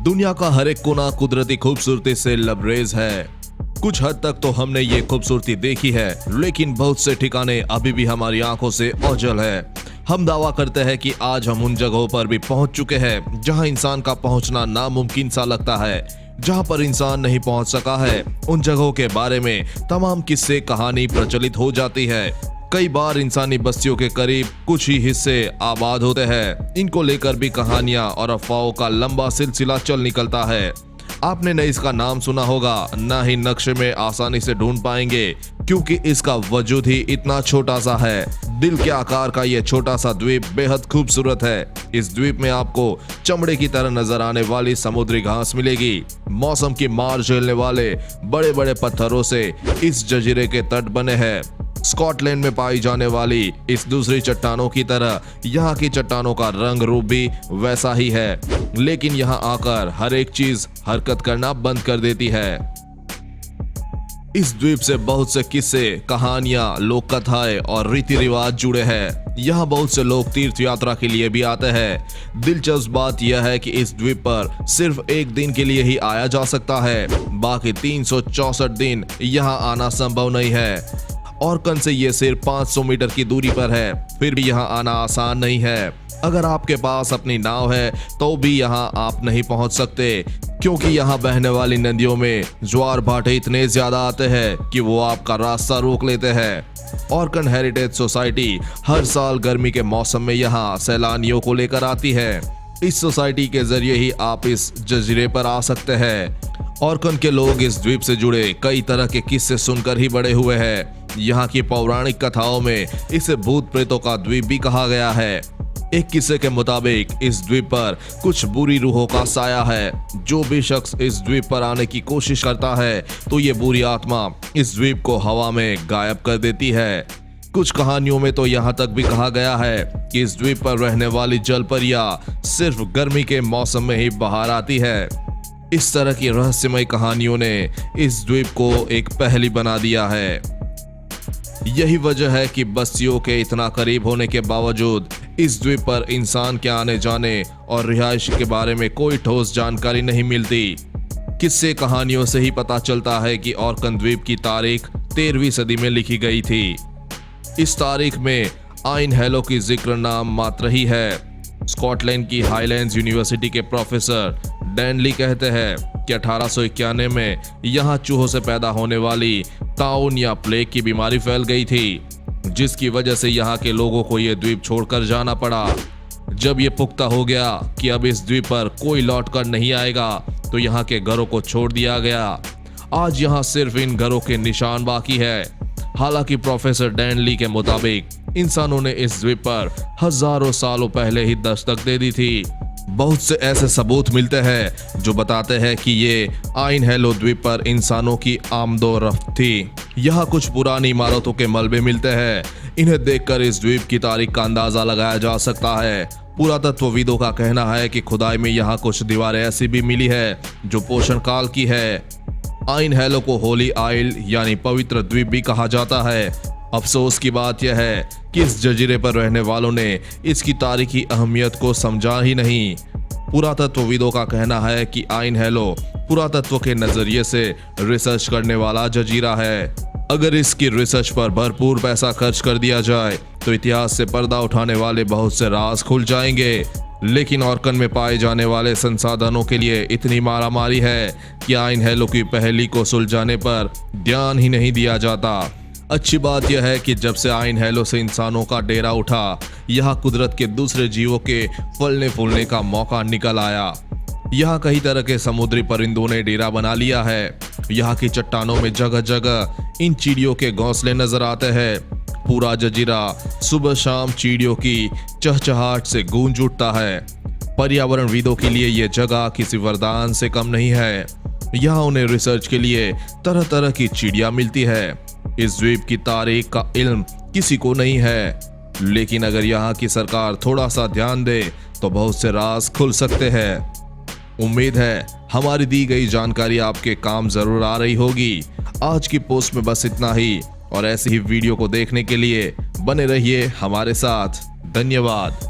दुनिया का हर एक कोना कुदरती खूबसूरती से लबरेज है। कुछ हद तक तो हमने ये खूबसूरती देखी है, लेकिन बहुत से ठिकाने अभी भी हमारी आंखों से ओझल है। हम दावा करते हैं कि आज हम उन जगहों पर भी पहुंच चुके हैं जहां इंसान का पहुंचना नामुमकिन सा लगता है, जहां पर इंसान नहीं पहुंच सका है। उन जगहों के बारे में तमाम किस्से कहानी प्रचलित हो जाती है। कई बार इंसानी बस्तियों के करीब कुछ ही हिस्से आबाद होते हैं। इनको लेकर भी कहानियां और अफवाहों का लंबा सिलसिला चल निकलता है। आपने न इसका नाम सुना होगा, न ही नक्शे में आसानी से ढूंढ पाएंगे, क्योंकि इसका वजूद ही इतना छोटा सा है। दिल के आकार का ये छोटा सा द्वीप बेहद खूबसूरत है। इस द्वीप में आपको चमड़े की तरह नजर आने वाली समुद्री घास मिलेगी। मौसम की मार झेलने वाले बड़े बड़े पत्थरों से इस जजीरे के तट बने हैं। स्कॉटलैंड में पाई जाने वाली इस दूसरी चट्टानों की तरह यहाँ की चट्टानों का रंग रूप भी वैसा ही है, लेकिन यहाँ आकर हर एक चीज हरकत करना बंद कर देती है। इस द्वीप से बहुत से किस्से, कहानियां, लोक कथाएं और रीति रिवाज जुड़े हैं। यहाँ बहुत से लोग तीर्थ यात्रा के लिए भी आते हैं। दिलचस्प बात यह है कि इस द्वीप पर सिर्फ एक दिन के लिए ही आया जा सकता है, बाकी 364 दिन यहाँ आना संभव नहीं है। ऑर्कन से ये सिर्फ 500 मीटर की दूरी पर है, फिर भी यहाँ आना आसान नहीं है। अगर आपके पास अपनी नाव है तो भी यहाँ आप नहीं पहुँच सकते, क्योंकि यहाँ बहने वाली नदियों में ज्वार भाटे इतने ज्यादा आते हैं कि वो आपका रास्ता रोक लेते हैं। ऑर्कन हेरिटेज सोसाइटी हर साल गर्मी के मौसम में यहाँ सैलानियों को लेकर आती है। इस सोसाइटी के जरिए ही आप इस जजीरे पर आ सकते हैं। ऑर्कन के लोग इस द्वीप से जुड़े कई तरह के किस्से सुनकर ही बड़े हुए हैं। यहाँ की पौराणिक कथाओं में इसे भूत प्रेतों का द्वीप भी कहा गया है। एक किस्से के मुताबिक इस द्वीप पर कुछ बुरी रूहों का साया है। जो भी शख्स इस द्वीप पर आने की कोशिश करता है तो ये बुरी आत्मा इस द्वीप को हवा में गायब कर देती है। कुछ कहानियों में तो यहाँ तक भी कहा गया है कि इस द्वीप पर रहने वाली जलपरियां सिर्फ गर्मी के मौसम में ही बाहर आती है। इस तरह की रहस्यमय कहानियों ने इस द्वीप को एक पहेली बना दिया है। यही वजह है कि बस्तियों के इतना करीब होने के बावजूद इस द्वीप पर इंसान के आने जाने और रिहाइश के बारे में कोई ठोस जानकारी नहीं मिलती। किस्से कहानियों से ही पता चलता है कि ऑर्कन द्वीप की तारीख 13वीं सदी में लिखी गई थी। इस तारीख में आइन हेलो की जिक्र नाम मात्र ही है। स्कॉटलैंड की हाईलैंड्स यूनिवर्सिटी के प्रोफेसर डैनली कहते हैं कि 1891 में यहाँ चूहों से पैदा होने वाली ताउन या प्लेग की बीमारी फैल गई थी, जिसकी वजह से यहाँ के लोगों को ये द्वीप छोड़कर जाना पड़ा। जब ये पुख्ता हो गया कि अब इस द्वीप पर कोई लौटकर नहीं आएगा, तो यहाँ के घरों को छोड़ दिया गया। आज यहाँ सिर्फ इन घरों के निशान बाकी है। हालांकि प्रोफेसर डैनली के मुताबिक इंसानों ने इस द्वीप पर हजारों सालों पहले ही दस्तक दे दी थी। बहुत से ऐसे सबूत मिलते हैं जो बताते हैं कि ये आइन हेलो द्वीप पर इंसानों की आमदोरफ्त थी। यहाँ कुछ पुरानी इमारतों के मलबे मिलते हैं। इन्हें देखकर इस द्वीप की तारीख का अंदाजा लगाया जा सकता है। पुरातत्वविदों का कहना है कि खुदाई में यहाँ कुछ दीवारें ऐसी भी मिली है जो पोषण काल की है। आइन हेलो को होली आइल यानी पवित्र द्वीप भी कहा जाता है। अफसोस की बात यह है कि इस जजीरे पर रहने वालों ने इसकी तारीखी अहमियत को समझा ही नहीं। पुरातत्वविदों का कहना है कि आइन हेलो पुरातत्व के नजरिए से रिसर्च करने वाला जजीरा है। अगर इसकी रिसर्च पर भरपूर पैसा खर्च कर दिया जाए तो इतिहास से पर्दा उठाने वाले बहुत से राज खुल जाएंगे। लेकिन ऑर्कन में पाए जाने वाले संसाधनों के लिए इतनी मारामारी है कि आइन हेलो की पहेली को सुलझाने पर ध्यान ही नहीं दिया जाता। अच्छी बात यह है कि जब से आइन हेलो से इंसानों का डेरा उठा, यहाँ कुदरत के दूसरे जीवों के फलने फूलने का मौका निकल आया। यहाँ कई तरह के समुद्री परिंदों ने डेरा बना लिया है। यहाँ की चट्टानों में जगह जगह इन चिड़ियों के घोंसले नजर आते हैं। पूरा जजीरा सुबह शाम चिड़ियों की चहचहाहट से गूंज उठता है। पर्यावरणविदों के लिए ये जगह किसी वरदान से कम नहीं है। यहाँ उन्हें रिसर्च के लिए तरह तरह की चिड़िया मिलती है। इस द्वीप की तारीख का इल्म किसी को नहीं है, लेकिन अगर यहाँ की सरकार थोड़ा सा ध्यान दे तो बहुत से राज खुल सकते हैं। उम्मीद है हमारी दी गई जानकारी आपके काम जरूर आ रही होगी। आज की पोस्ट में बस इतना ही, और ऐसी ही वीडियो को देखने के लिए बने रहिए हमारे साथ। धन्यवाद।